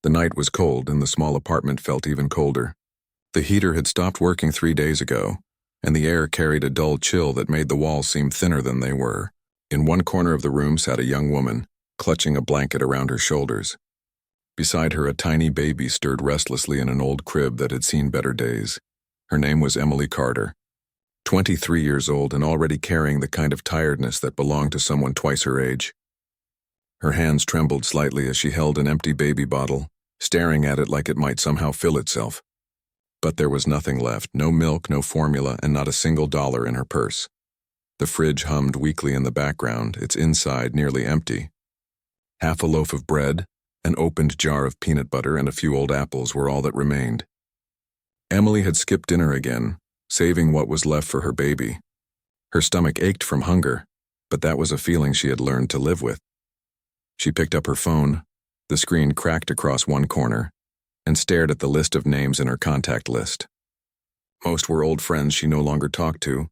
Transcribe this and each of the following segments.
The night was cold and the small apartment felt even colder. The heater had stopped working 3 days ago, and the air carried a dull chill that made the walls seem thinner than they were. In one corner of the room sat a young woman, clutching a blanket around her shoulders. Beside her, a tiny baby stirred restlessly in an old crib that had seen better days. Her name was Emily Carter. 23 years old and already carrying the kind of tiredness that belonged to someone twice her age. Her hands trembled slightly as she held an empty baby bottle, staring at it like it might somehow fill itself. But there was nothing left, no milk, no formula, and not a single dollar in her purse. The fridge hummed weakly in the background, its inside nearly empty. Half a loaf of bread, an opened jar of peanut butter, and a few old apples were all that remained. Emily had skipped dinner again, saving what was left for her baby. Her stomach ached from hunger, but that was a feeling she had learned to live with. She picked up her phone, the screen cracked across one corner, and stared at the list of names in her contact list. Most were old friends she no longer talked to,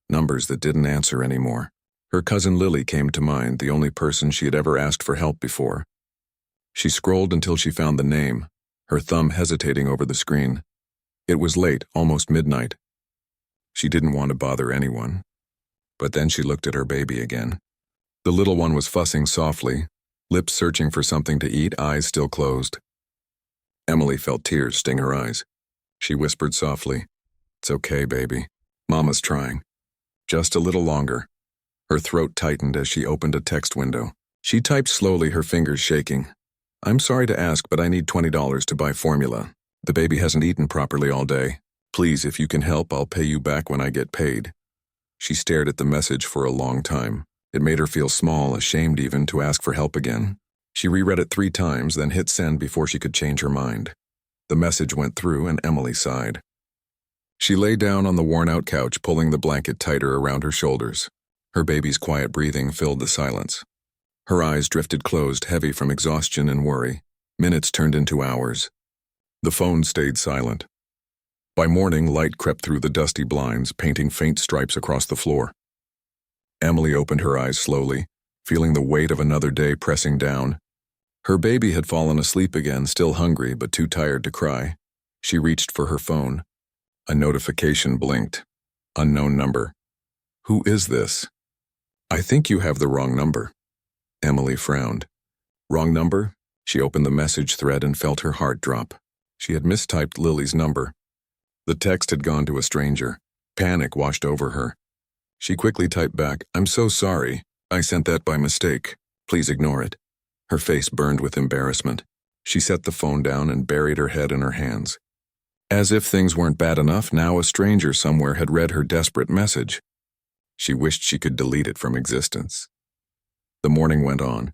numbers that didn't answer anymore. Her cousin Lily came to mind, the only person she had ever asked for help before. She scrolled until she found the name, her thumb hesitating over the screen. It was late, almost midnight. She didn't want to bother anyone. But then she looked at her baby again. The little one was fussing softly, lips searching for something to eat, eyes still closed. Emily felt tears sting her eyes. She whispered softly, "It's okay, baby. Mama's trying. Just a little longer." Her throat tightened as she opened a text window. She typed slowly, her fingers shaking. "I'm sorry to ask, but I need $20 to buy formula. The baby hasn't eaten properly all day. Please, if you can help, I'll pay you back when I get paid." She stared at the message for a long time. It made her feel small, ashamed even, to ask for help again. She reread it 3 times, then hit send before she could change her mind. The message went through and Emily sighed. She lay down on the worn-out couch, pulling the blanket tighter around her shoulders. Her baby's quiet breathing filled the silence. Her eyes drifted closed, heavy from exhaustion and worry. Minutes turned into hours. The phone stayed silent. By morning, light crept through the dusty blinds, painting faint stripes across the floor. Emily opened her eyes slowly, feeling the weight of another day pressing down. Her baby had fallen asleep again, still hungry but too tired to cry. She reached for her phone. A notification blinked. Unknown number. "Who is this?" "I think you have the wrong number." Emily frowned. "Wrong number?" She opened the message thread and felt her heart drop. She had mistyped Lily's number. The text had gone to a stranger. Panic washed over her. She quickly typed back, "I'm so sorry. I sent that by mistake. Please ignore it." Her face burned with embarrassment. She set the phone down and buried her head in her hands. As if things weren't bad enough, now a stranger somewhere had read her desperate message. She wished she could delete it from existence. The morning went on.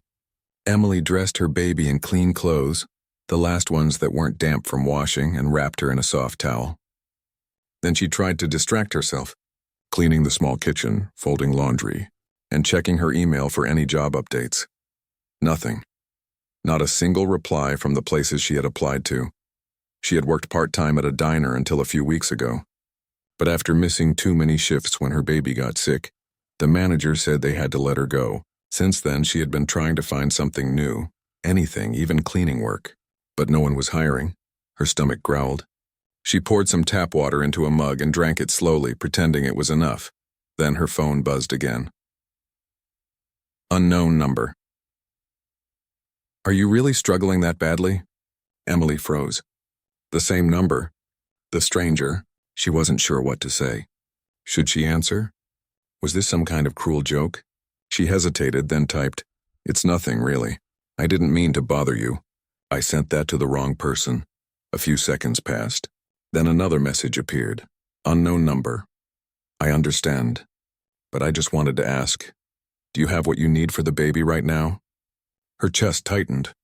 Emily dressed her baby in clean clothes, the last ones that weren't damp from washing, and wrapped her in a soft towel. Then she tried to distract herself, cleaning the small kitchen, folding laundry, and checking her email for any job updates. Nothing. Not a single reply from the places she had applied to. She had worked part-time at a diner until a few weeks ago. But after missing too many shifts when her baby got sick, the manager said they had to let her go. Since then, she had been trying to find something new, anything, even cleaning work. But no one was hiring. Her stomach growled. She poured some tap water into a mug and drank it slowly, pretending it was enough. Then her phone buzzed again. Unknown number. "Are you really struggling that badly?" Emily froze. The same number. The stranger. She wasn't sure what to say. Should she answer? Was this some kind of cruel joke? She hesitated, then typed, "It's nothing, really. I didn't mean to bother you. I sent that to the wrong person." A few seconds passed. Then another message appeared. Unknown number. "I understand. But I just wanted to ask, do you have what you need for the baby right now?" Her chest tightened.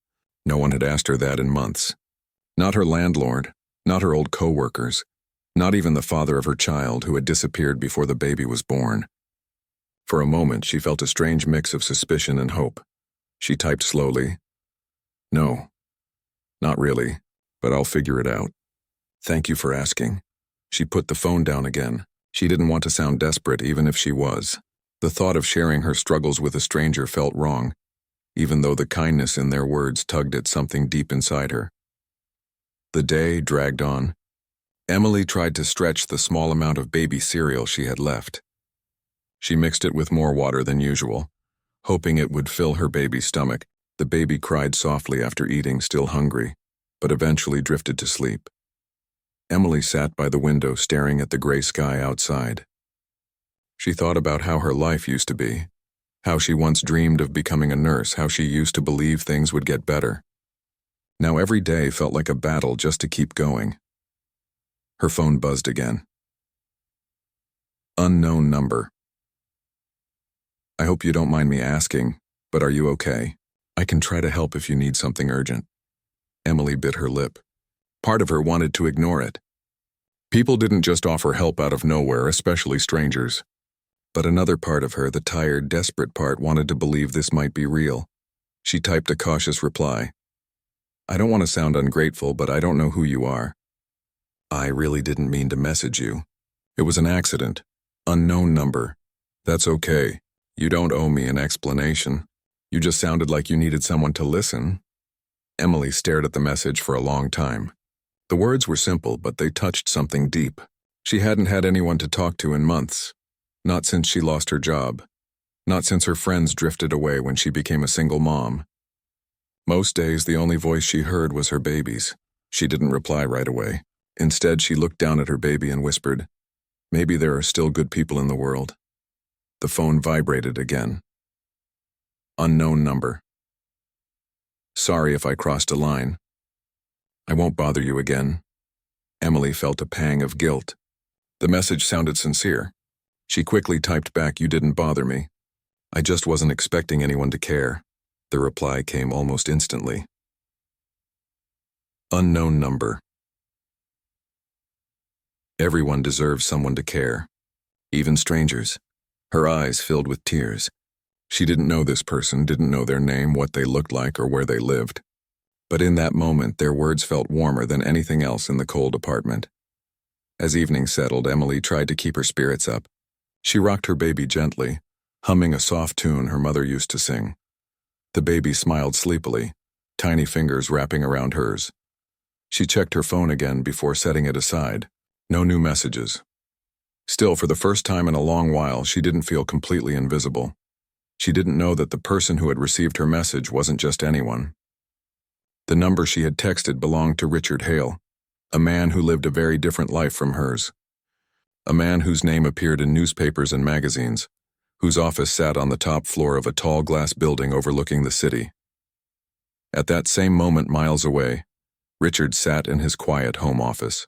No one had asked her that in months. Not her landlord, not her old co-workers, not even the father of her child who had disappeared before the baby was born. For a moment, she felt a strange mix of suspicion and hope. She typed slowly, "No, not really, but I'll figure it out. Thank you for asking." She put the phone down again. She didn't want to sound desperate, even if she was. The thought of sharing her struggles with a stranger felt wrong, even though the kindness in their words tugged at something deep inside her. The day dragged on. Emily tried to stretch the small amount of baby cereal she had left. She mixed it with more water than usual, hoping it would fill her baby's stomach. The baby cried softly after eating, still hungry, but eventually drifted to sleep. Emily sat by the window staring at the gray sky outside. She thought about how her life used to be, how she once dreamed of becoming a nurse, how she used to believe things would get better. Now every day felt like a battle just to keep going. Her phone buzzed again. Unknown number. I hope you don't mind me asking, but are you okay? I can try to help if you need something urgent. Emily bit her lip. Part of her wanted to ignore it. People didn't just offer help out of nowhere, especially strangers. But another part of her, the tired, desperate part, wanted to believe this might be real. She typed a cautious reply. I don't want to sound ungrateful, but I don't know who you are. I really didn't mean to message you. It was an accident. Unknown number. That's okay. You don't owe me an explanation. You just sounded like you needed someone to listen. Emily stared at the message for a long time. The words were simple, but they touched something deep. She hadn't had anyone to talk to in months. Not since she lost her job. Not since her friends drifted away when she became a single mom. Most days, the only voice she heard was her baby's. She didn't reply right away. Instead, she looked down at her baby and whispered, maybe there are still good people in the world. The phone vibrated again. Unknown number. Sorry if I crossed a line. I won't bother you again. Emily felt a pang of guilt. The message sounded sincere. She quickly typed back, you didn't bother me. I just wasn't expecting anyone to care. The reply came almost instantly. Unknown number. Everyone deserves someone to care. Even strangers. Her eyes filled with tears. She didn't know this person, didn't know their name, what they looked like, or where they lived. But in that moment, their words felt warmer than anything else in the cold apartment. As evening settled, Emily tried to keep her spirits up. She rocked her baby gently, humming a soft tune her mother used to sing. The baby smiled sleepily, tiny fingers wrapping around hers. She checked her phone again before setting it aside. No new messages. Still, for the first time in a long while, she didn't feel completely invisible. She didn't know that the person who had received her message wasn't just anyone. The number she had texted belonged to Richard Hale, a man who lived a very different life from hers. A man whose name appeared in newspapers and magazines, whose office sat on the top floor of a tall glass building overlooking the city. At that same moment, miles away, Richard sat in his quiet home office.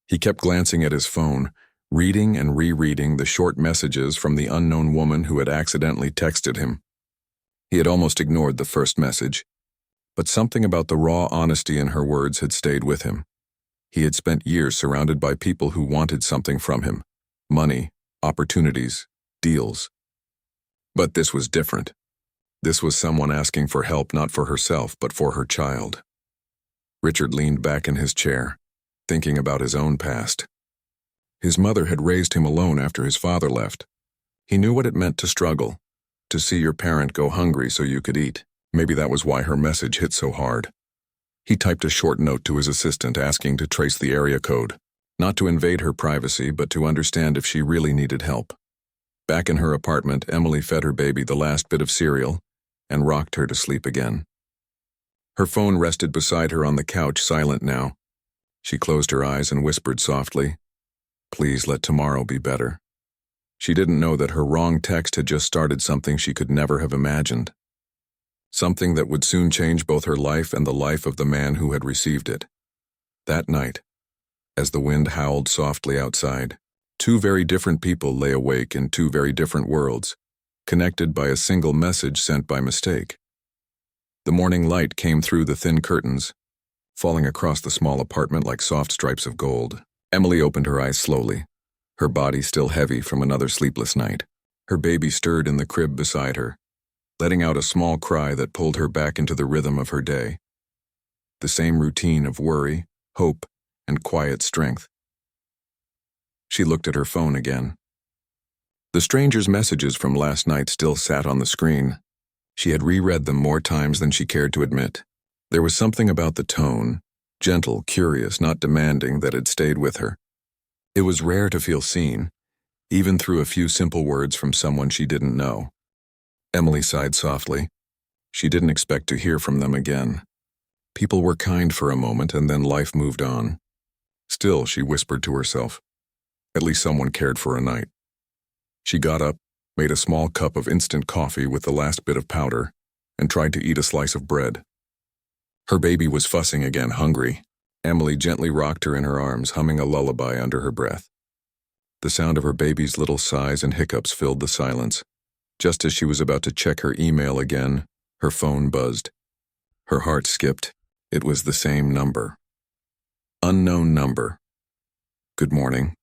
He kept glancing at his phone, reading and rereading the short messages from the unknown woman who had accidentally texted him. He had almost ignored the first message, but something about the raw honesty in her words had stayed with him. He had spent years surrounded by people who wanted something from him: money, opportunities, deals. But this was different. This was someone asking for help, not for herself, but for her child. Richard leaned back in his chair, thinking about his own past. His mother had raised him alone after his father left. He knew what it meant to struggle, to see your parent go hungry so you could eat. Maybe that was why her message hit so hard. He typed a short note to his assistant asking to trace the area code, not to invade her privacy, but to understand if she really needed help. Back in her apartment, Emily fed her baby the last bit of cereal and rocked her to sleep again. Her phone rested beside her on the couch, silent now. She closed her eyes and whispered softly, "Please let tomorrow be better." She didn't know that her wrong text had just started something she could never have imagined. Something that would soon change both her life and the life of the man who had received it. That night, as the wind howled softly outside, two very different people lay awake in two very different worlds, connected by a single message sent by mistake. The morning light came through the thin curtains, falling across the small apartment like soft stripes of gold. Emily opened her eyes slowly, her body still heavy from another sleepless night. Her baby stirred in the crib beside her, letting out a small cry that pulled her back into the rhythm of her day. The same routine of worry, hope, and quiet strength. She looked at her phone again. The stranger's messages from last night still sat on the screen. She had reread them more times than she cared to admit. There was something about the tone, Gentle, curious, not demanding, that had stayed with her. It was rare to feel seen, even through a few simple words from someone she didn't know. Emily sighed softly. She didn't expect to hear from them again. People were kind for a moment, and then life moved on. Still, she whispered to herself, at least someone cared for a night. She got up, made a small cup of instant coffee with the last bit of powder, and tried to eat a slice of bread. Her baby was fussing again, hungry. Emily gently rocked her in her arms, humming a lullaby under her breath. The sound of her baby's little sighs and hiccups filled the silence. Just as she was about to check her email again, her phone buzzed. Her heart skipped. It was the same number. Unknown number. Good morning.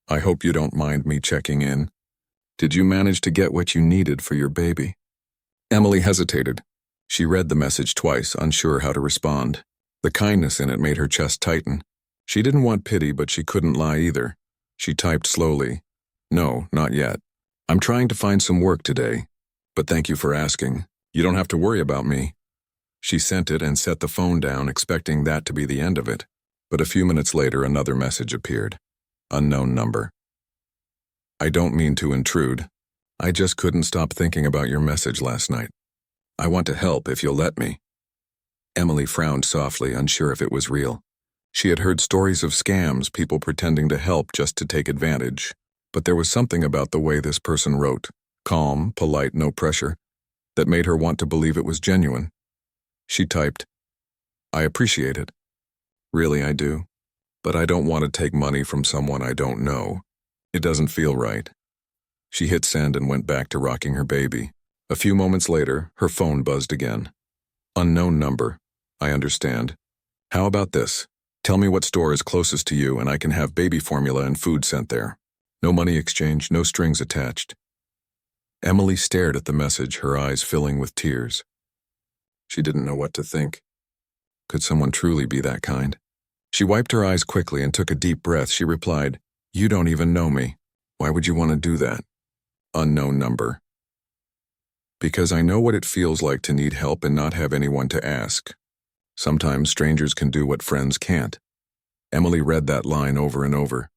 I hope you don't mind me checking in. Did you manage to get what you needed for your baby? Emily hesitated. She read the message twice, unsure how to respond. The kindness in it made her chest tighten. She didn't want pity, but she couldn't lie either. She typed slowly. No, not yet. I'm trying to find some work today, but thank you for asking. You don't have to worry about me. She sent it and set the phone down, expecting that to be the end of it. But a few minutes later, another message appeared. Unknown number. I don't mean to intrude. I just couldn't stop thinking about your message last night. I want to help if you'll let me. Emily frowned softly, unsure if it was real. She had heard stories of scams, people pretending to help just to take advantage. But there was something about the way this person wrote, calm, polite, no pressure, that made her want to believe it was genuine. She typed, I appreciate it. Really, I do. But I don't want to take money from someone I don't know. It doesn't feel right. She hit send and went back to rocking her baby. A few moments later, her phone buzzed again. Unknown number. I understand. How about this? Tell me what store is closest to you and I can have baby formula and food sent there. No money exchange, no strings attached. Emily stared at the message, her eyes filling with tears. She didn't know what to think. Could someone truly be that kind? She wiped her eyes quickly and took a deep breath. She replied, You don't even know me. Why would you want to do that? Unknown number. Because I know what it feels like to need help and not have anyone to ask. Sometimes strangers can do what friends can't. Emily read that line over and over.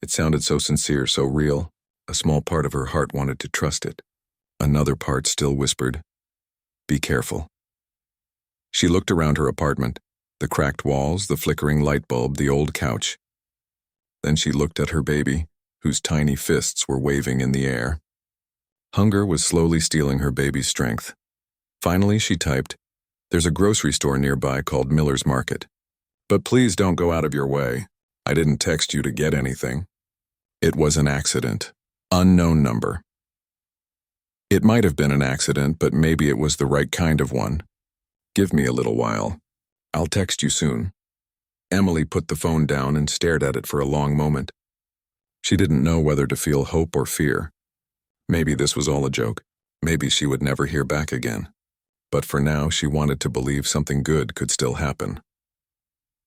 It sounded so sincere, so real. A small part of her heart wanted to trust it. Another part still whispered, Be careful. She looked around her apartment, the cracked walls, the flickering light bulb, the old couch. Then she looked at her baby, whose tiny fists were waving in the air. Hunger was slowly stealing her baby's strength. Finally, she typed, There's a grocery store nearby called Miller's Market. But please don't go out of your way. I didn't text you to get anything. It was an accident. Unknown number. It might have been an accident, but maybe it was the right kind of one. Give me a little while. I'll text you soon. Emily put the phone down and stared at it for a long moment. She didn't know whether to feel hope or fear. Maybe this was all a joke. Maybe she would never hear back again. But for now, she wanted to believe something good could still happen.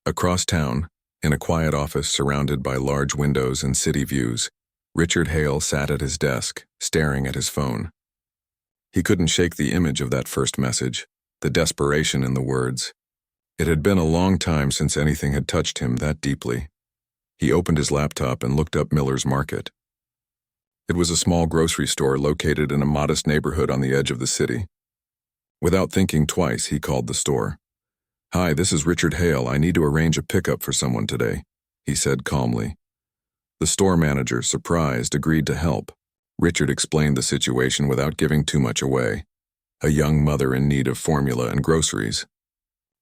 Across town, in a quiet office surrounded by large windows and city views, Richard Hale sat at his desk, staring at his phone. He couldn't shake the image of that first message, the desperation in the words. It had been a long time since anything had touched him that deeply. He opened his laptop and looked up Miller's Market. It was a small grocery store located in a modest neighborhood on the edge of the city. Without thinking twice, he called the store. Hi, this is Richard Hale. I need to arrange a pickup for someone today, he said calmly. The store manager, surprised, agreed to help. Richard explained the situation without giving too much away. A young mother in need of formula and groceries.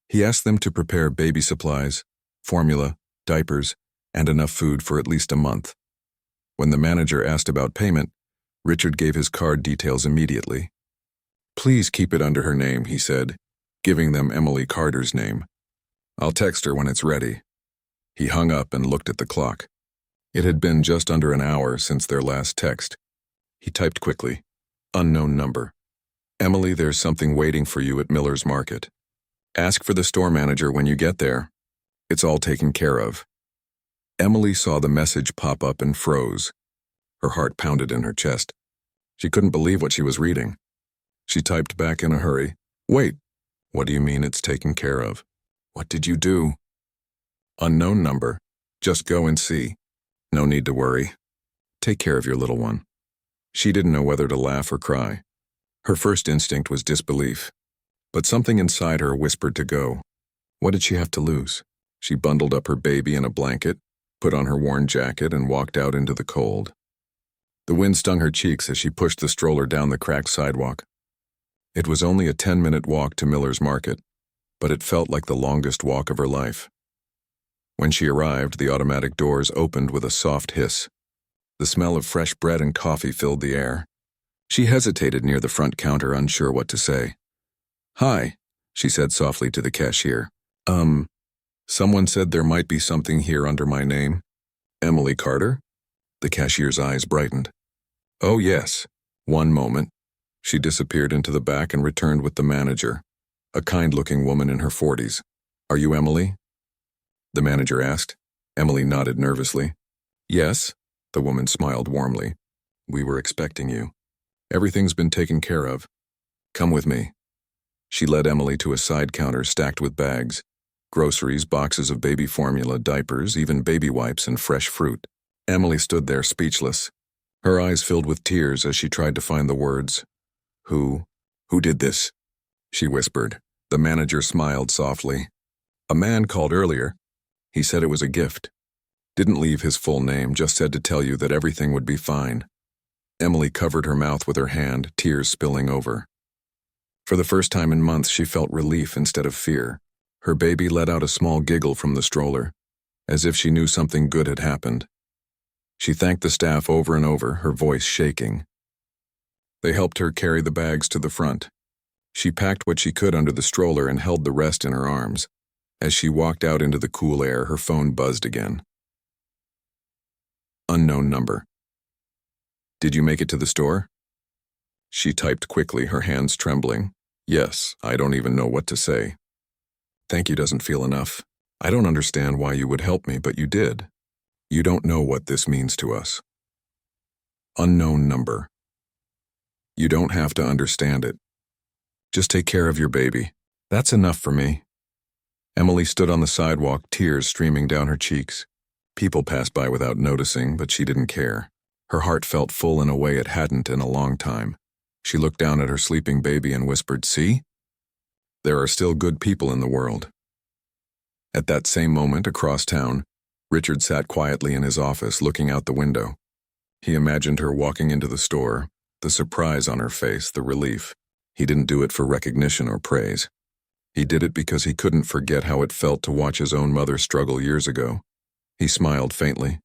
He asked them to prepare baby supplies, formula, diapers, and enough food for at least a month. When the manager asked about payment, Richard gave his card details immediately. Please keep it under her name, he said, giving them Emily Carter's name. I'll text her when it's ready. He hung up and looked at the clock. It had been just under an hour since their last text. He typed quickly, Unknown number. Emily, there's something waiting for you at Miller's Market. Ask for the store manager when you get there. It's all taken care of. Emily saw the message pop up and froze. Her heart pounded in her chest. She couldn't believe what she was reading. She typed back in a hurry, Wait, what do you mean it's taken care of? What did you do? Unknown number. Just go and see. No need to worry. Take care of your little one. She didn't know whether to laugh or cry. Her first instinct was disbelief, but something inside her whispered to go. What did she have to lose? She bundled up her baby in a blanket, put on her worn jacket, and walked out into the cold. The wind stung her cheeks as she pushed the stroller down the cracked sidewalk. It was only a 10-minute walk to Miller's Market, but it felt like the longest walk of her life. When she arrived, the automatic doors opened with a soft hiss. The smell of fresh bread and coffee filled the air. She hesitated near the front counter, unsure what to say. "Hi," she said softly to the cashier. Someone said there might be something here under my name." "Emily Carter?" The cashier's eyes brightened. "Oh, yes. One moment." She disappeared into the back and returned with the manager, a kind-looking woman in her 40s. "Are you Emily?" the manager asked. Emily nodded nervously. "Yes," the woman smiled warmly. "We were expecting you. Everything's been taken care of. Come with me." She led Emily to a side counter stacked with bags, groceries, boxes of baby formula, diapers, even baby wipes and fresh fruit. Emily stood there speechless. Her eyes filled with tears as she tried to find the words. Who did this?" she whispered. The manager smiled softly. "A man called earlier. He said it was a gift. Didn't leave his full name, just said to tell you that everything would be fine." Emily covered her mouth with her hand, tears spilling over. For the first time in months, she felt relief instead of fear. Her baby let out a small giggle from the stroller, as if she knew something good had happened. She thanked the staff over and over, her voice shaking. They helped her carry the bags to the front. She packed what she could under the stroller and held the rest in her arms. As she walked out into the cool air, her phone buzzed again. Unknown number. "Did you make it to the store?" She typed quickly, her hands trembling. "Yes, I don't even know what to say. Thank you doesn't feel enough. I don't understand why you would help me, but you did. You don't know what this means to us." Unknown number. "You don't have to understand it. Just take care of your baby. That's enough for me." Emily stood on the sidewalk, tears streaming down her cheeks. People passed by without noticing, but she didn't care. Her heart felt full in a way it hadn't in a long time. She looked down at her sleeping baby and whispered, "See? There are still good people in the world." At that same moment, across town, Richard sat quietly in his office, looking out the window. He imagined her walking into the store, the surprise on her face, the relief. He didn't do it for recognition or praise. He did it because he couldn't forget how it felt to watch his own mother struggle years ago. He smiled faintly,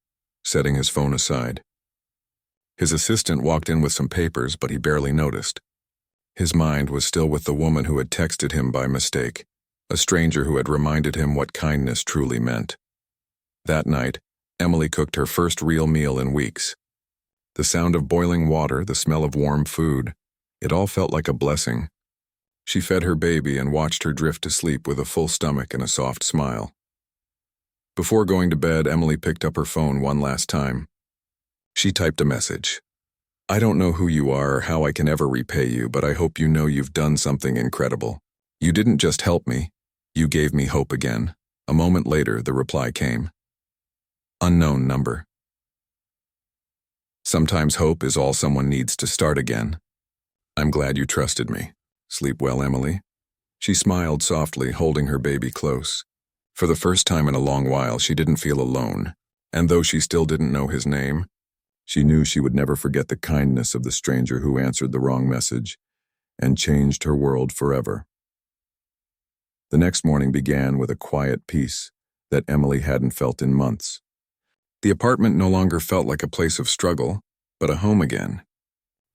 setting his phone aside. His assistant walked in with some papers, but he barely noticed. His mind was still with the woman who had texted him by mistake, a stranger who had reminded him what kindness truly meant. That night, Emily cooked her first real meal in weeks. The sound of boiling water, the smell of warm food, it all felt like a blessing. She fed her baby and watched her drift to sleep with a full stomach and a soft smile. Before going to bed, Emily picked up her phone one last time. She typed a message. "I don't know who you are or how I can ever repay you, but I hope you know you've done something incredible. You didn't just help me, you gave me hope again." A moment later, the reply came. Unknown number. "Sometimes hope is all someone needs to start again. I'm glad you trusted me. Sleep well, Emily." She smiled softly, holding her baby close. For the first time in a long while, she didn't feel alone, and though she still didn't know his name, she knew she would never forget the kindness of the stranger who answered the wrong message and changed her world forever. The next morning began with a quiet peace that Emily hadn't felt in months. The apartment no longer felt like a place of struggle, but a home again.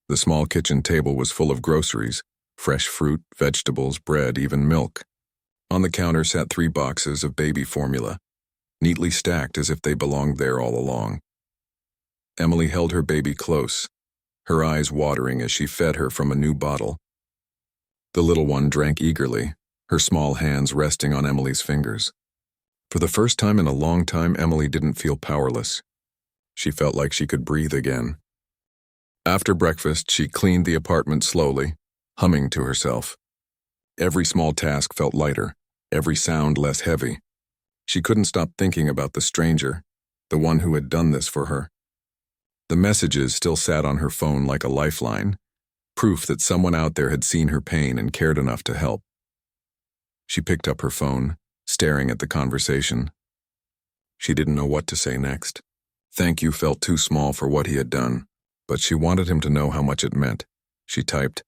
The small kitchen table was full of groceries, fresh fruit, vegetables, bread, even milk. On the counter sat 3 boxes of baby formula, neatly stacked as if they belonged there all along. Emily held her baby close, her eyes watering as she fed her from a new bottle. The little one drank eagerly, her small hands resting on Emily's fingers. For the first time in a long time, Emily didn't feel powerless. She felt like she could breathe again. After breakfast, she cleaned the apartment slowly, humming to herself. Every small task felt lighter, every sound less heavy. She couldn't stop thinking about the stranger, the one who had done this for her. The messages still sat on her phone like a lifeline, proof that someone out there had seen her pain and cared enough to help. She picked up her phone, staring at the conversation. She didn't know what to say next. Thank you felt too small for what he had done, but she wanted him to know how much it meant. She typed,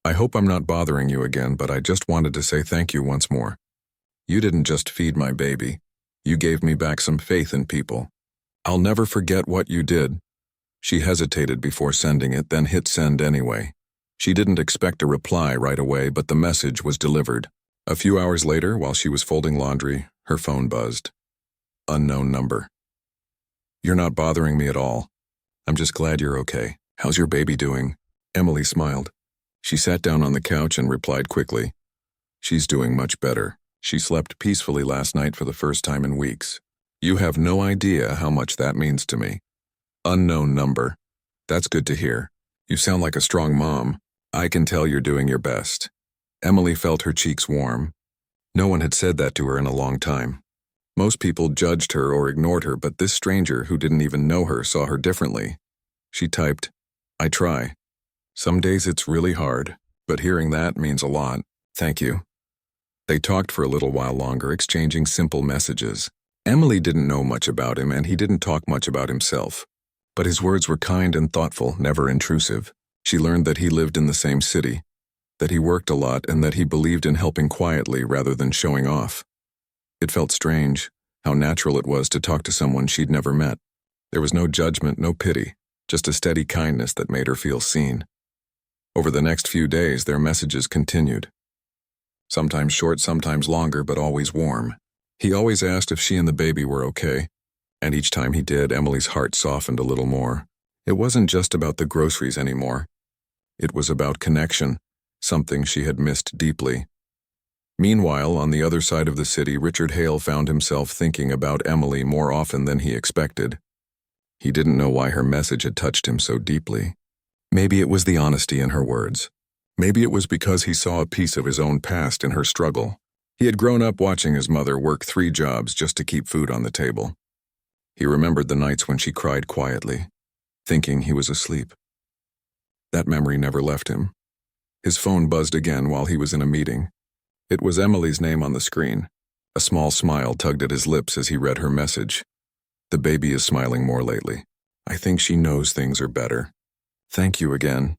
I hope I'm not bothering you again, but I just wanted to say thank you once more. You didn't just feed my baby. You gave me back some faith in people. I'll never forget what you did. She hesitated before sending it, then hit send anyway. She didn't expect a reply right away, but the message was delivered. A few hours later, while she was folding laundry, her phone buzzed. Unknown number. You're not bothering me at all. I'm just glad you're okay. How's your baby doing? Emily smiled. She sat down on the couch and replied quickly. She's doing much better. She slept peacefully last night for the first time in weeks. You have no idea how much that means to me. Unknown number. That's good to hear. You sound like a strong mom. I can tell you're doing your best. Emily felt her cheeks warm. No one had said that to her in a long time. Most people judged her or ignored her, but this stranger who didn't even know her saw her differently. She typed, I try. Some days it's really hard, but hearing that means a lot. Thank you. They talked for a little while longer, exchanging simple messages. Emily didn't know much about him, and he didn't talk much about himself. But his words were kind and thoughtful, never intrusive. She learned that he lived in the same city, that he worked a lot, and that he believed in helping quietly rather than showing off. It felt strange, how natural it was to talk to someone she'd never met. There was no judgment, no pity, just a steady kindness that made her feel seen. Over the next few days, their messages continued. Sometimes short, sometimes longer, but always warm. He always asked if she and the baby were okay, and each time he did, Emily's heart softened a little more. It wasn't just about the groceries anymore. It was about connection, something she had missed deeply. Meanwhile, on the other side of the city, Richard Hale found himself thinking about Emily more often than he expected. He didn't know why her message had touched him so deeply. Maybe it was the honesty in her words. Maybe it was because he saw a piece of his own past in her struggle. He had grown up watching his mother work 3 jobs just to keep food on the table. He remembered the nights when she cried quietly, thinking he was asleep. That memory never left him. His phone buzzed again while he was in a meeting. It was Emily's name on the screen. A small smile tugged at his lips as he read her message. The baby is smiling more lately. I think she knows things are better. Thank you again.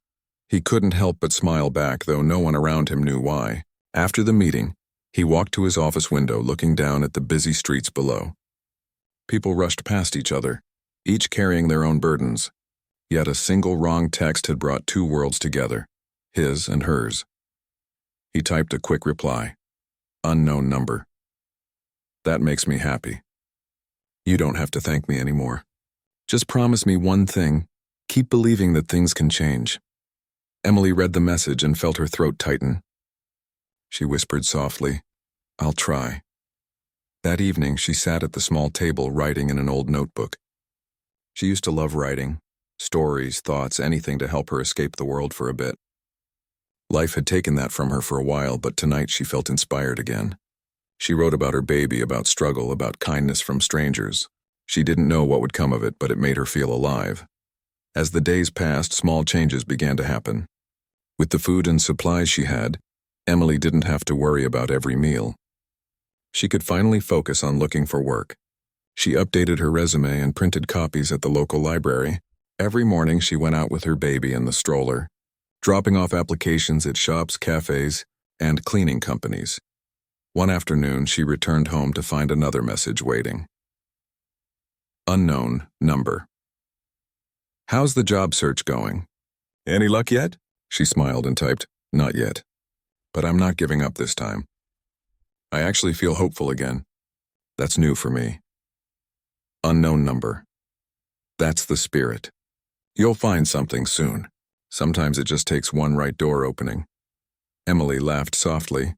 He couldn't help but smile back, though no one around him knew why. After the meeting, he walked to his office window, looking down at the busy streets below. People rushed past each other, each carrying their own burdens. Yet a single wrong text had brought 2 worlds together, his and hers. He typed a quick reply. Unknown number. That makes me happy. You don't have to thank me anymore. Just promise me one thing. Keep believing that things can change. Emily read the message and felt her throat tighten. She whispered softly, I'll try. That evening, she sat at the small table writing in an old notebook. She used to love writing, stories, thoughts, anything to help her escape the world for a bit. Life had taken that from her for a while, but tonight she felt inspired again. She wrote about her baby, about struggle, about kindness from strangers. She didn't know what would come of it, but it made her feel alive. As the days passed, small changes began to happen. With the food and supplies she had, Emily didn't have to worry about every meal. She could finally focus on looking for work. She updated her resume and printed copies at the local library. Every morning she went out with her baby in the stroller, dropping off applications at shops, cafes, and cleaning companies. One afternoon, she returned home to find another message waiting. Unknown number. How's the job search going? Any luck yet? She smiled and typed, not yet. But I'm not giving up this time. I actually feel hopeful again. That's new for me. Unknown number. That's the spirit. You'll find something soon. Sometimes it just takes one right door opening. Emily laughed softly.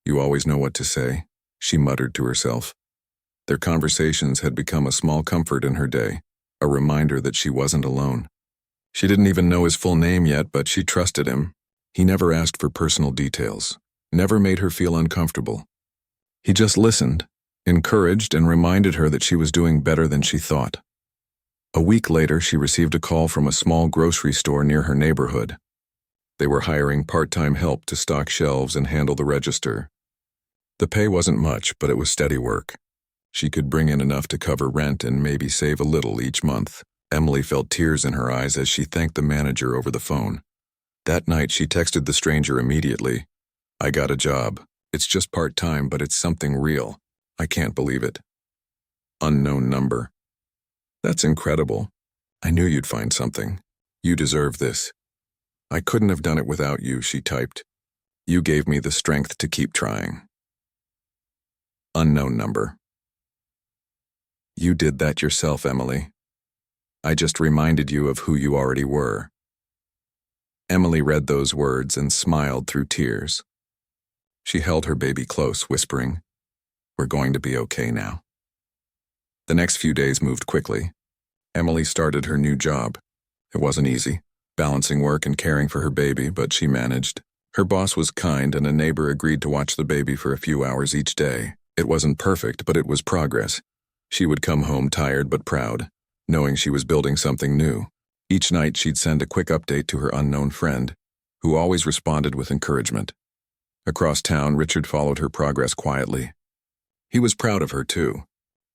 You always know what to say, she muttered to herself. Their conversations had become a small comfort in her day, a reminder that she wasn't alone. She didn't even know his full name yet, but she trusted him. He never asked for personal details, never made her feel uncomfortable. He just listened, encouraged and reminded her that she was doing better than she thought. A week later, she received a call from a small grocery store near her neighborhood. They were hiring part-time help to stock shelves and handle the register. The pay wasn't much, but it was steady work. She could bring in enough to cover rent and maybe save a little each month. Emily felt tears in her eyes as she thanked the manager over the phone. That night, she texted the stranger immediately. "I got a job. It's just part-time, but it's something real. I can't believe it." Unknown number. "That's incredible. I knew you'd find something. You deserve this. I couldn't have done it without you," she typed. "You gave me the strength to keep trying." Unknown number. "You did that yourself, Emily. I just reminded you of who you already were." Emily read those words and smiled through tears. She held her baby close, whispering, "We're going to be okay now." The next few days moved quickly. Emily started her new job. It wasn't easy, balancing work and caring for her baby, but she managed. Her boss was kind, and a neighbor agreed to watch the baby for a few hours each day. It wasn't perfect, but it was progress. She would come home tired but proud, knowing she was building something new. Each night she'd send a quick update to her unknown friend, who always responded with encouragement. Across town, Richard followed her progress quietly. He was proud of her, too.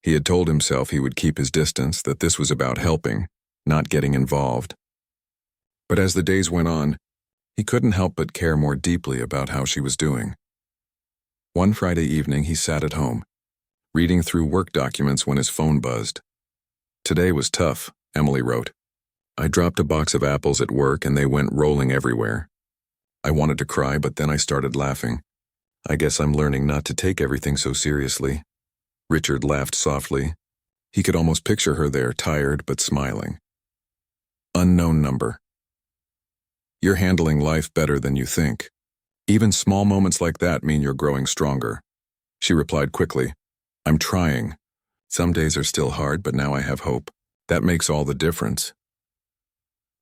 He had told himself he would keep his distance, that this was about helping, not getting involved. But as the days went on, he couldn't help but care more deeply about how she was doing. One Friday evening, he sat at home, reading through work documents when his phone buzzed. "Today was tough," Emily wrote. "I dropped a box of apples at work and they went rolling everywhere. I wanted to cry, but then I started laughing. I guess I'm learning not to take everything so seriously." Richard laughed softly. He could almost picture her there, tired but smiling. Unknown number. "You're handling life better than you think. Even small moments like that mean you're growing stronger." She replied quickly, "I'm trying. Some days are still hard, but now I have hope. That makes all the difference."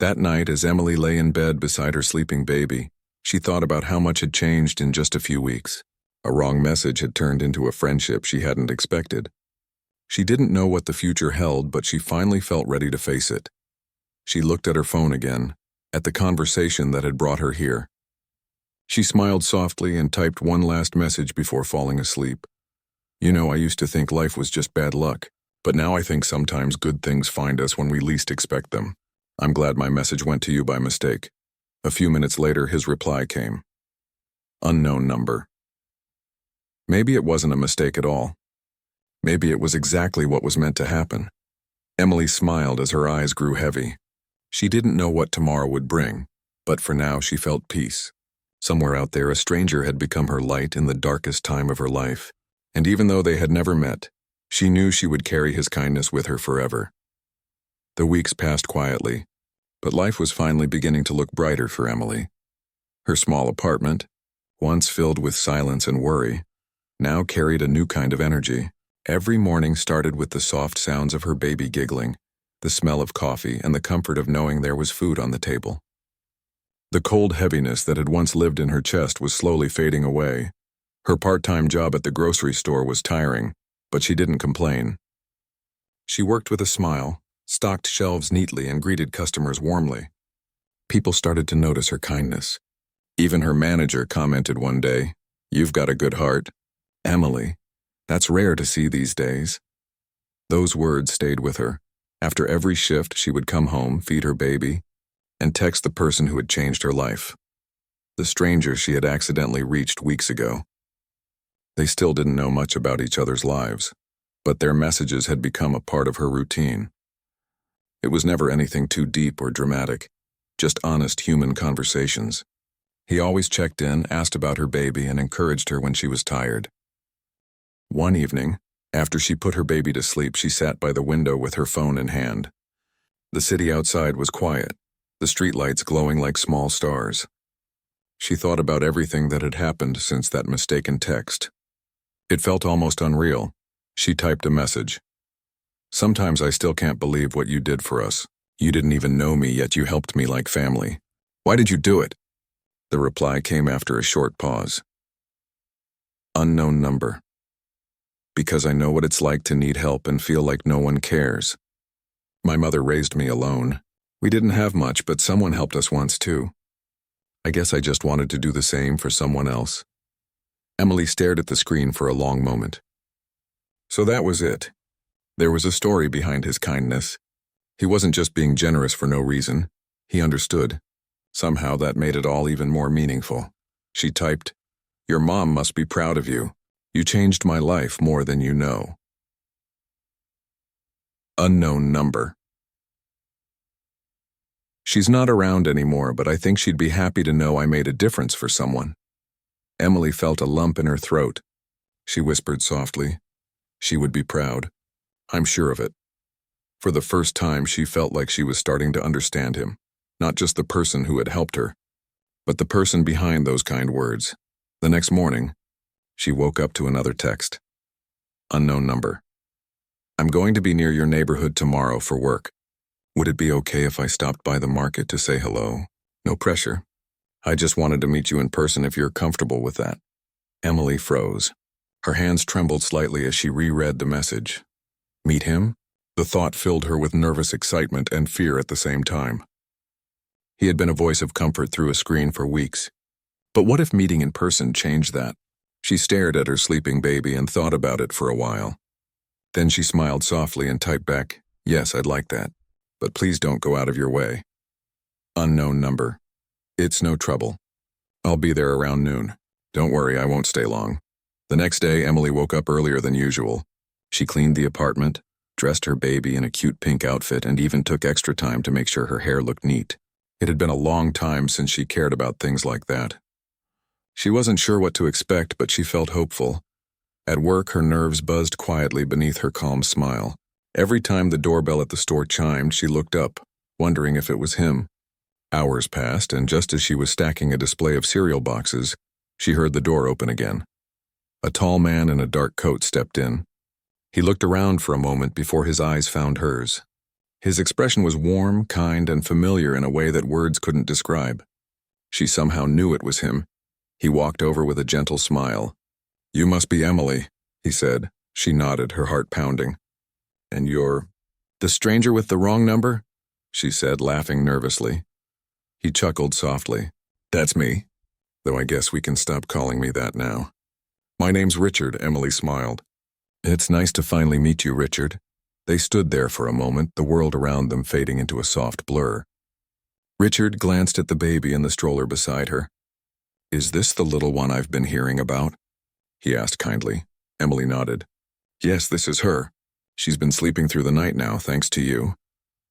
That night, as Emily lay in bed beside her sleeping baby, she thought about how much had changed in just a few weeks. A wrong message had turned into a friendship she hadn't expected. She didn't know what the future held, but she finally felt ready to face it. She looked at her phone again, at the conversation that had brought her here. She smiled softly and typed one last message before falling asleep. "You know, I used to think life was just bad luck, but now I think sometimes good things find us when we least expect them. I'm glad my message went to you by mistake." A few minutes later, his reply came. Unknown number. Maybe it wasn't a mistake at all. Maybe it was exactly what was meant to happen. Emily smiled as her eyes grew heavy. She didn't know what tomorrow would bring, but for now she felt peace. Somewhere out there, a stranger had become her light in the darkest time of her life, and even though they had never met, she knew she would carry his kindness with her forever. The weeks passed quietly, but life was finally beginning to look brighter for Emily. Her small apartment, once filled with silence and worry, now carried a new kind of energy. Every morning started with the soft sounds of her baby giggling, the smell of coffee, and the comfort of knowing there was food on the table. The cold heaviness that had once lived in her chest was slowly fading away. Her part-time job at the grocery store was tiring, but she didn't complain. She worked with a smile, stocked shelves neatly, and greeted customers warmly. People started to notice her kindness. Even her manager commented one day, "You've got a good heart." Emily, that's rare to see these days. Those words stayed with her. After every shift, she would come home, feed her baby, and text the person who had changed her life, the stranger she had accidentally reached weeks ago. They still didn't know much about each other's lives, but their messages had become a part of her routine. It was never anything too deep or dramatic, just honest human conversations. He always checked in, asked about her baby, and encouraged her when she was tired. One evening, after she put her baby to sleep, she sat by the window with her phone in hand. The city outside was quiet, the streetlights glowing like small stars. She thought about everything that had happened since that mistaken text. It felt almost unreal. She typed a message. "Sometimes I still can't believe what you did for us. You didn't even know me, yet you helped me like family. Why did you do it?" The reply came after a short pause. Unknown number. Because I know what it's like to need help and feel like no one cares. My mother raised me alone. We didn't have much, but someone helped us once too. I guess I just wanted to do the same for someone else. Emily stared at the screen for a long moment. So that was it. There was a story behind his kindness. He wasn't just being generous for no reason. He understood. Somehow that made it all even more meaningful. She typed, "Your mom must be proud of you. You changed my life more than you know." Unknown number. She's not around anymore, but I think she'd be happy to know I made a difference for someone. Emily felt a lump in her throat. She whispered softly, "She would be proud. I'm sure of it." For the first time, she felt like she was starting to understand him, not just the person who had helped her, but the person behind those kind words. The next morning, she woke up to another text. Unknown number. "I'm going to be near your neighborhood tomorrow for work. Would it be okay if I stopped by the market to say hello? No pressure. I just wanted to meet you in person if you're comfortable with that." Emily froze. Her hands trembled slightly as she reread the message. Meet him? The thought filled her with nervous excitement and fear at the same time. He had been a voice of comfort through a screen for weeks. But what if meeting in person changed that? She stared at her sleeping baby and thought about it for a while. Then she smiled softly and typed back, "Yes, I'd like that. But please don't go out of your way." Unknown number. "It's no trouble. I'll be there around noon. Don't worry, I won't stay long." The next day, Emily woke up earlier than usual. She cleaned the apartment, dressed her baby in a cute pink outfit, and even took extra time to make sure her hair looked neat. It had been a long time since she cared about things like that. She wasn't sure what to expect, but she felt hopeful. At work, her nerves buzzed quietly beneath her calm smile. Every time the doorbell at the store chimed, she looked up, wondering if it was him. Hours passed, and just as she was stacking a display of cereal boxes, she heard the door open again. A tall man in a dark coat stepped in. He looked around for a moment before his eyes found hers. His expression was warm, kind, and familiar in a way that words couldn't describe. She somehow knew it was him. He walked over with a gentle smile. "You must be Emily," he said. She nodded, her heart pounding. "And you're the stranger with the wrong number?" she said, laughing nervously. He chuckled softly. "That's me, though I guess we can stop calling me that now." "My name's Richard," Emily smiled. "It's nice to finally meet you, Richard." They stood there for a moment, the world around them fading into a soft blur. Richard glanced at the baby in the stroller beside her. "Is this the little one I've been hearing about?" he asked kindly. Emily nodded. "Yes, this is her. She's been sleeping through the night now, thanks to you."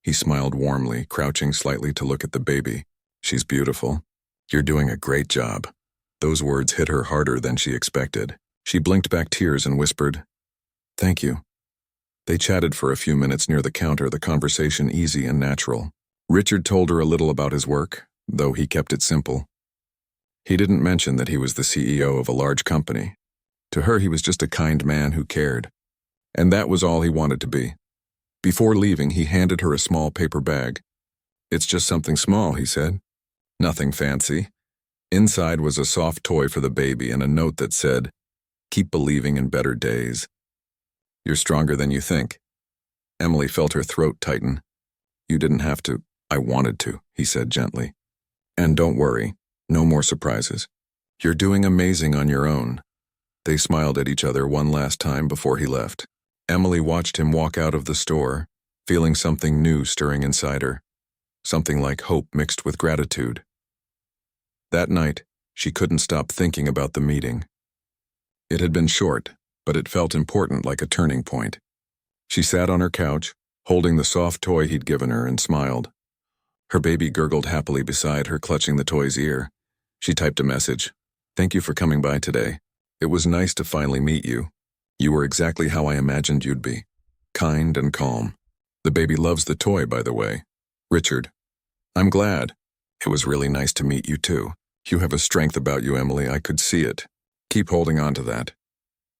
He smiled warmly, crouching slightly to look at the baby. "She's beautiful. You're doing a great job." Those words hit her harder than she expected. She blinked back tears and whispered, "Thank you." They chatted for a few minutes near the counter, the conversation easy and natural. Richard told her a little about his work, though he kept it simple. He didn't mention that he was the CEO of a large company. To her, he was just a kind man who cared. And that was all he wanted to be. Before leaving, he handed her a small paper bag. "It's just something small," he said. "Nothing fancy." Inside was a soft toy for the baby and a note that said, "Keep believing in better days. You're stronger than you think." Emily felt her throat tighten. "You didn't have to." "I wanted to," he said gently. "And don't worry, no more surprises. You're doing amazing on your own." They smiled at each other one last time before he left. Emily watched him walk out of the store, feeling something new stirring inside her, something like hope mixed with gratitude. That night, she couldn't stop thinking about the meeting. It had been short, but it felt important, like a turning point. She sat on her couch, holding the soft toy he'd given her, and smiled. Her baby gurgled happily beside her, clutching the toy's ear. She typed a message. "Thank you for coming by today. It was nice to finally meet you. You were exactly how I imagined you'd be. Kind and calm. The baby loves the toy, by the way. Richard." "I'm glad. It was really nice to meet you, too. You have a strength about you, Emily. I could see it. Keep holding on to that."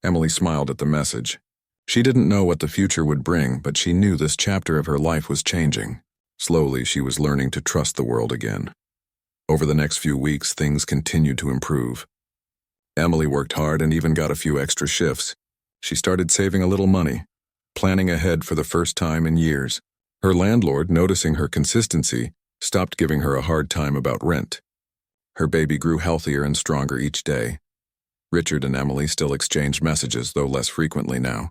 Emily smiled at the message. She didn't know what the future would bring, but she knew this chapter of her life was changing. Slowly, she was learning to trust the world again. Over the next few weeks, things continued to improve. Emily worked hard and even got a few extra shifts. She started saving a little money, planning ahead for the first time in years. Her landlord, noticing her consistency, stopped giving her a hard time about rent. Her baby grew healthier and stronger each day. Richard and Emily still exchanged messages, though less frequently now.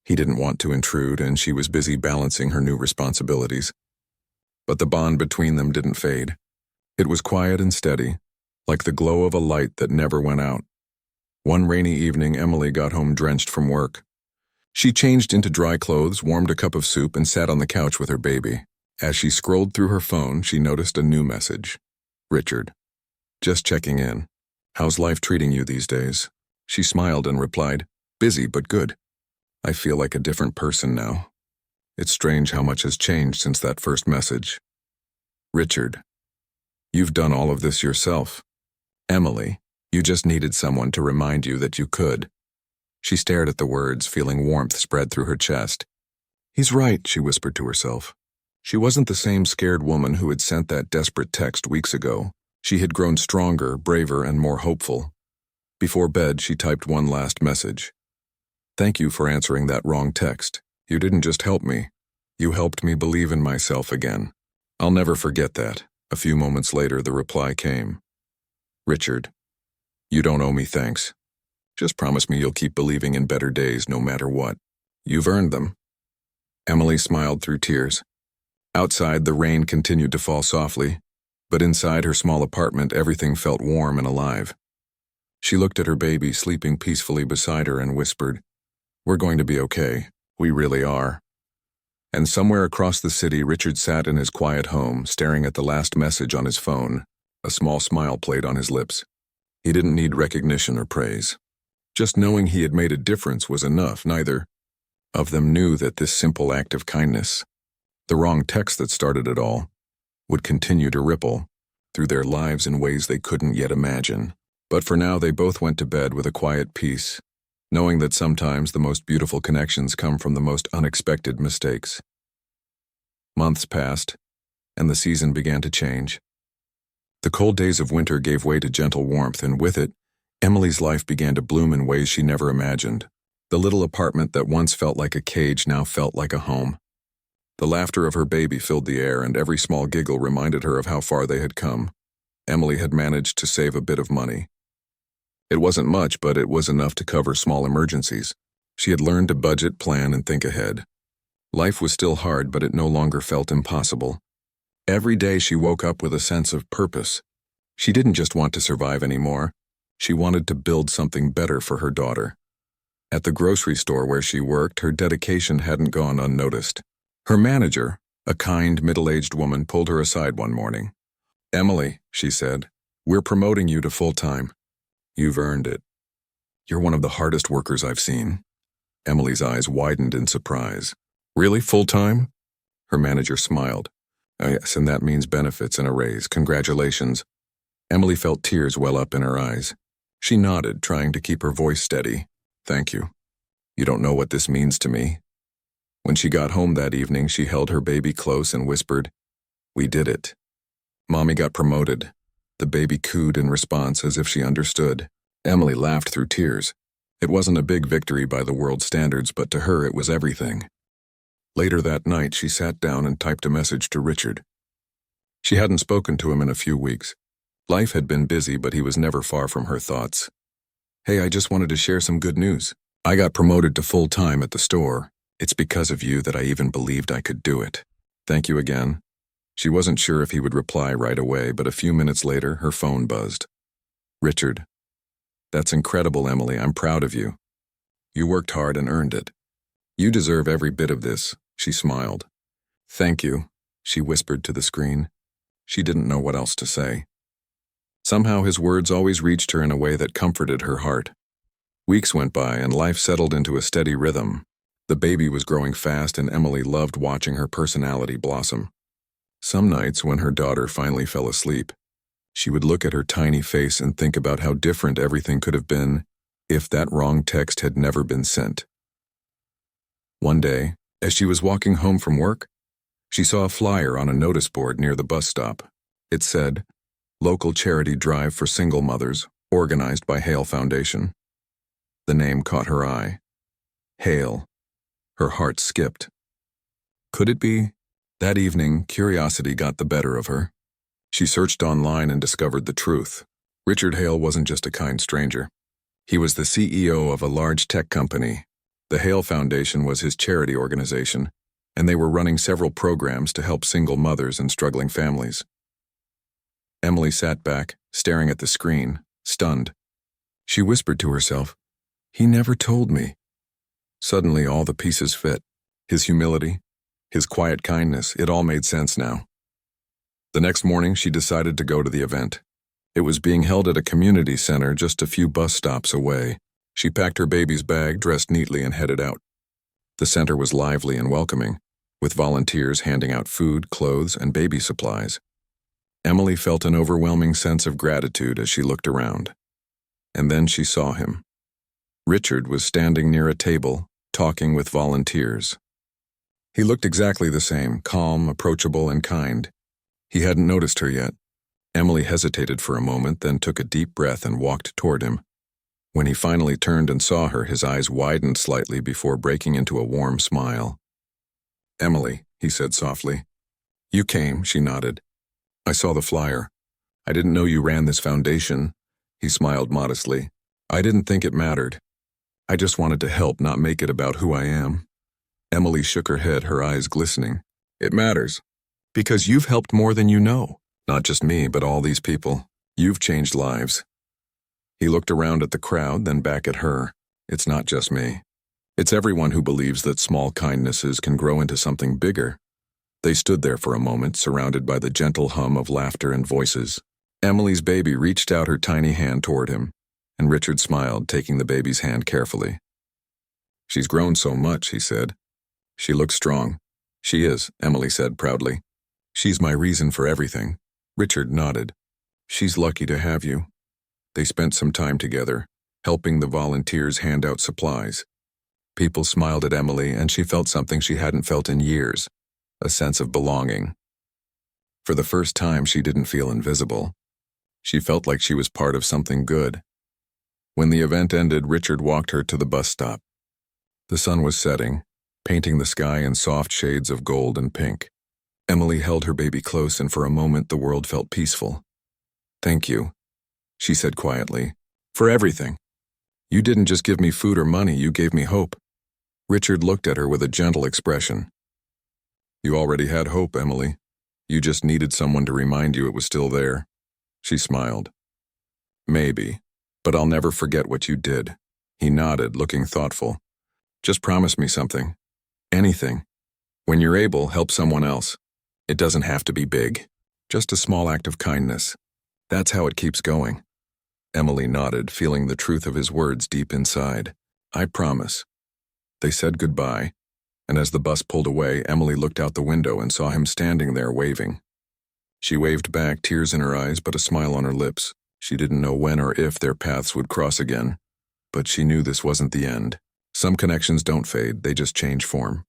He didn't want to intrude, and she was busy balancing her new responsibilities. But the bond between them didn't fade. It was quiet and steady, like the glow of a light that never went out. One rainy evening, Emily got home drenched from work. She changed into dry clothes, warmed a cup of soup, and sat on the couch with her baby. As she scrolled through her phone, she noticed a new message. Richard. Just checking in. How's life treating you these days? She smiled and replied, busy but good. I feel like a different person now. It's strange how much has changed since that first message. Richard. You've done all of this yourself. Emily. You just needed someone to remind you that you could. She stared at the words, feeling warmth spread through her chest. He's right, she whispered to herself. She wasn't the same scared woman who had sent that desperate text weeks ago. She had grown stronger, braver, and more hopeful. Before bed, she typed one last message. Thank you for answering that wrong text. You didn't just help me. You helped me believe in myself again. I'll never forget that. A few moments later, the reply came. Richard. You don't owe me thanks. Just promise me you'll keep believing in better days no matter what. You've earned them. Emily smiled through tears. Outside, the rain continued to fall softly, but inside her small apartment, everything felt warm and alive. She looked at her baby sleeping peacefully beside her and whispered, We're going to be okay. We really are. And somewhere across the city, Richard sat in his quiet home, staring at the last message on his phone. A small smile played on his lips. He didn't need recognition or praise. Just knowing he had made a difference was enough. Neither of them knew that this simple act of kindness, the wrong text that started it all, would continue to ripple through their lives in ways they couldn't yet imagine. But for now, they both went to bed with a quiet peace, knowing that sometimes the most beautiful connections come from the most unexpected mistakes. Months passed, and the season began to change. The cold days of winter gave way to gentle warmth, and with it, Emily's life began to bloom in ways she never imagined. The little apartment that once felt like a cage now felt like a home. The laughter of her baby filled the air, and every small giggle reminded her of how far they had come. Emily had managed to save a bit of money. It wasn't much, but it was enough to cover small emergencies. She had learned to budget, plan, and think ahead. Life was still hard, but it no longer felt impossible. Every day she woke up with a sense of purpose. She didn't just want to survive anymore. She wanted to build something better for her daughter. At the grocery store where she worked, her dedication hadn't gone unnoticed. Her manager, a kind, middle-aged woman, pulled her aside one morning. Emily, she said, we're promoting you to full-time. You've earned it. You're one of the hardest workers I've seen. Emily's eyes widened in surprise. Really, full-time? Her manager smiled. Oh, yes, and that means benefits and a raise. Congratulations. Emily felt tears well up in her eyes. She nodded, trying to keep her voice steady. Thank you. You don't know what this means to me. When she got home that evening, she held her baby close and whispered, We did it. Mommy got promoted. The baby cooed in response as if she understood. Emily laughed through tears. It wasn't a big victory by the world's standards, but to her it was everything. Later that night, she sat down and typed a message to Richard. She hadn't spoken to him in a few weeks. Life had been busy, but he was never far from her thoughts. Hey, I just wanted to share some good news. I got promoted to full-time at the store. It's because of you that I even believed I could do it. Thank you again. She wasn't sure if he would reply right away, but a few minutes later, her phone buzzed. Richard. That's incredible, Emily. I'm proud of you. You worked hard and earned it. You deserve every bit of this, she smiled. Thank you, she whispered to the screen. She didn't know what else to say. Somehow his words always reached her in a way that comforted her heart. Weeks went by and life settled into a steady rhythm. The baby was growing fast and Emily loved watching her personality blossom. Some nights when her daughter finally fell asleep, she would look at her tiny face and think about how different everything could have been if that wrong text had never been sent. One day, as she was walking home from work, she saw a flyer on a notice board near the bus stop. It said, Local Charity Drive for Single Mothers, organized by Hale Foundation. The name caught her eye. Hale. Her heart skipped. Could it be? That evening, curiosity got the better of her. She searched online and discovered the truth. Richard Hale wasn't just a kind stranger. He was the CEO of a large tech company. The Hale Foundation was his charity organization, and they were running several programs to help single mothers and struggling families. Emily sat back, staring at the screen, stunned. She whispered to herself, "He never told me." Suddenly, all the pieces fit. His humility, his quiet kindness, it all made sense now. The next morning, she decided to go to the event. It was being held at a community center just a few bus stops away. She packed her baby's bag, dressed neatly, and headed out. The center was lively and welcoming, with volunteers handing out food, clothes, and baby supplies. Emily felt an overwhelming sense of gratitude as she looked around. And then she saw him. Richard was standing near a table, talking with volunteers. He looked exactly the same, calm, approachable, and kind. He hadn't noticed her yet. Emily hesitated for a moment, then took a deep breath and walked toward him. When he finally turned and saw her, his eyes widened slightly before breaking into a warm smile. "Emily," he said softly. "You came," she nodded. "I saw the flyer. I didn't know you ran this foundation." He smiled modestly. "I didn't think it mattered. I just wanted to help, not make it about who I am." Emily shook her head, her eyes glistening. "It matters. Because you've helped more than you know. Not just me, but all these people. You've changed lives." He looked around at the crowd, then back at her. "It's not just me. It's everyone who believes that small kindnesses can grow into something bigger." They stood there for a moment, surrounded by the gentle hum of laughter and voices. Emily's baby reached out her tiny hand toward him, and Richard smiled, taking the baby's hand carefully. "She's grown so much," he said. "She looks strong." "She is," Emily said proudly. "She's my reason for everything." Richard nodded. "She's lucky to have you." They spent some time together, helping the volunteers hand out supplies. People smiled at Emily, and she felt something she hadn't felt in years, a sense of belonging. For the first time, she didn't feel invisible. She felt like she was part of something good. When the event ended, Richard walked her to the bus stop. The sun was setting, painting the sky in soft shades of gold and pink. Emily held her baby close, and for a moment the world felt peaceful. "Thank you," she said quietly, "for everything. You didn't just give me food or money, you gave me hope." Richard looked at her with a gentle expression. "You already had hope, Emily. You just needed someone to remind you it was still there." She smiled. "Maybe, but I'll never forget what you did." He nodded, looking thoughtful. "Just promise me something. Anything. When you're able, help someone else. It doesn't have to be big. Just a small act of kindness. That's how it keeps going." Emily nodded, feeling the truth of his words deep inside. "I promise." They said goodbye, and as the bus pulled away, Emily looked out the window and saw him standing there waving. She waved back, tears in her eyes but a smile on her lips. She didn't know when or if their paths would cross again, but she knew this wasn't the end. Some connections don't fade, they just change form.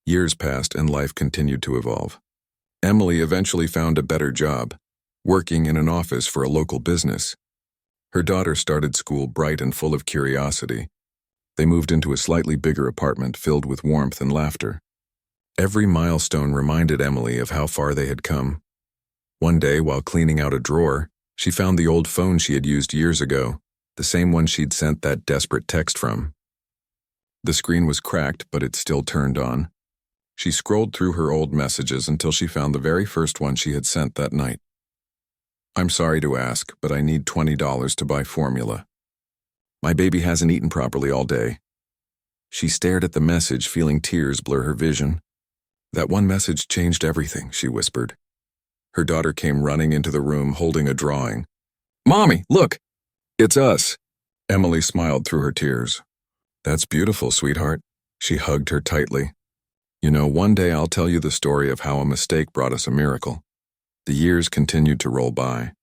Years passed and life continued to evolve. Emily eventually found a better job, working in an office for a local business. Her daughter started school bright and full of curiosity. They moved into a slightly bigger apartment filled with warmth and laughter. Every milestone reminded Emily of how far they had come. One day, while cleaning out a drawer, she found the old phone she had used years ago, the same one she'd sent that desperate text from. The screen was cracked, but it still turned on. She scrolled through her old messages until she found the very first one she had sent that night. "I'm sorry to ask, but I need $20 to buy formula. My baby hasn't eaten properly all day." She stared at the message, feeling tears blur her vision. "That one message changed everything," she whispered. Her daughter came running into the room holding a drawing. "Mommy, look! It's us!" Emily smiled through her tears. "That's beautiful, sweetheart." She hugged her tightly. "You know, one day I'll tell you the story of how a mistake brought us a miracle." The years continued to roll by.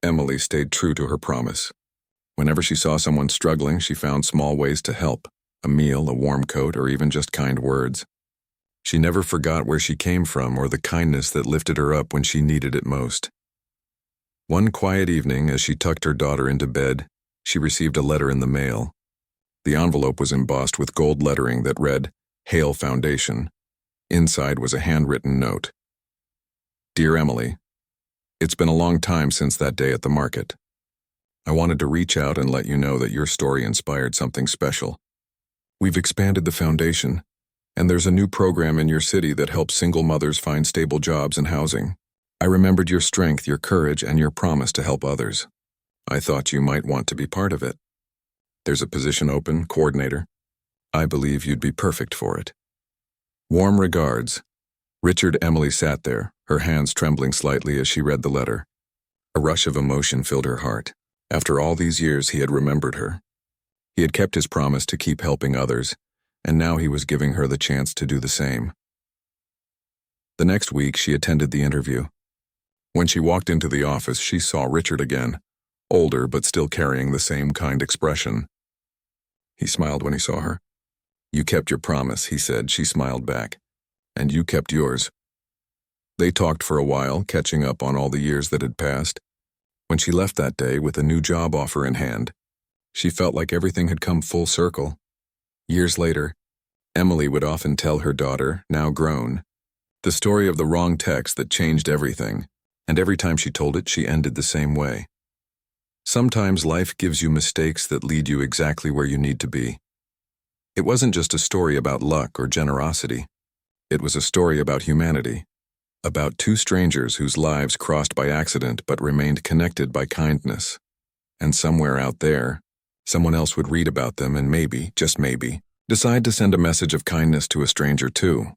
Emily stayed true to her promise. Whenever she saw someone struggling, she found small ways to help, a meal, a warm coat, or even just kind words. She never forgot where she came from or the kindness that lifted her up when she needed it most. One quiet evening, as she tucked her daughter into bed, she received a letter in the mail. The envelope was embossed with gold lettering that read, Hail Foundation. Inside was a handwritten note. Dear Emily, it's been a long time since that day at the market. I wanted to reach out and let you know that your story inspired something special. We've expanded the foundation, and there's a new program in your city that helps single mothers find stable jobs and housing. I remembered your strength, your courage, and your promise to help others. I thought you might want to be part of it. There's a position open, coordinator. I believe you'd be perfect for it. Warm regards. Richard. Emily sat there, her hands trembling slightly as she read the letter. A rush of emotion filled her heart. After all these years, he had remembered her. He had kept his promise to keep helping others, and now he was giving her the chance to do the same. The next week, she attended the interview. When she walked into the office, she saw Richard again, older but still carrying the same kind expression. He smiled when he saw her. You kept your promise, he said. She smiled back. And you kept yours. They talked for a while, catching up on all the years that had passed. When she left that day with a new job offer in hand, she felt like everything had come full circle. Years later, Emily would often tell her daughter, now grown, the story of the wrong text that changed everything, and every time she told it, she ended the same way. Sometimes life gives you mistakes that lead you exactly where you need to be. It wasn't just a story about luck or generosity. It was a story about humanity, about two strangers whose lives crossed by accident but remained connected by kindness. And somewhere out there, someone else would read about them and maybe, just maybe, decide to send a message of kindness to a stranger too.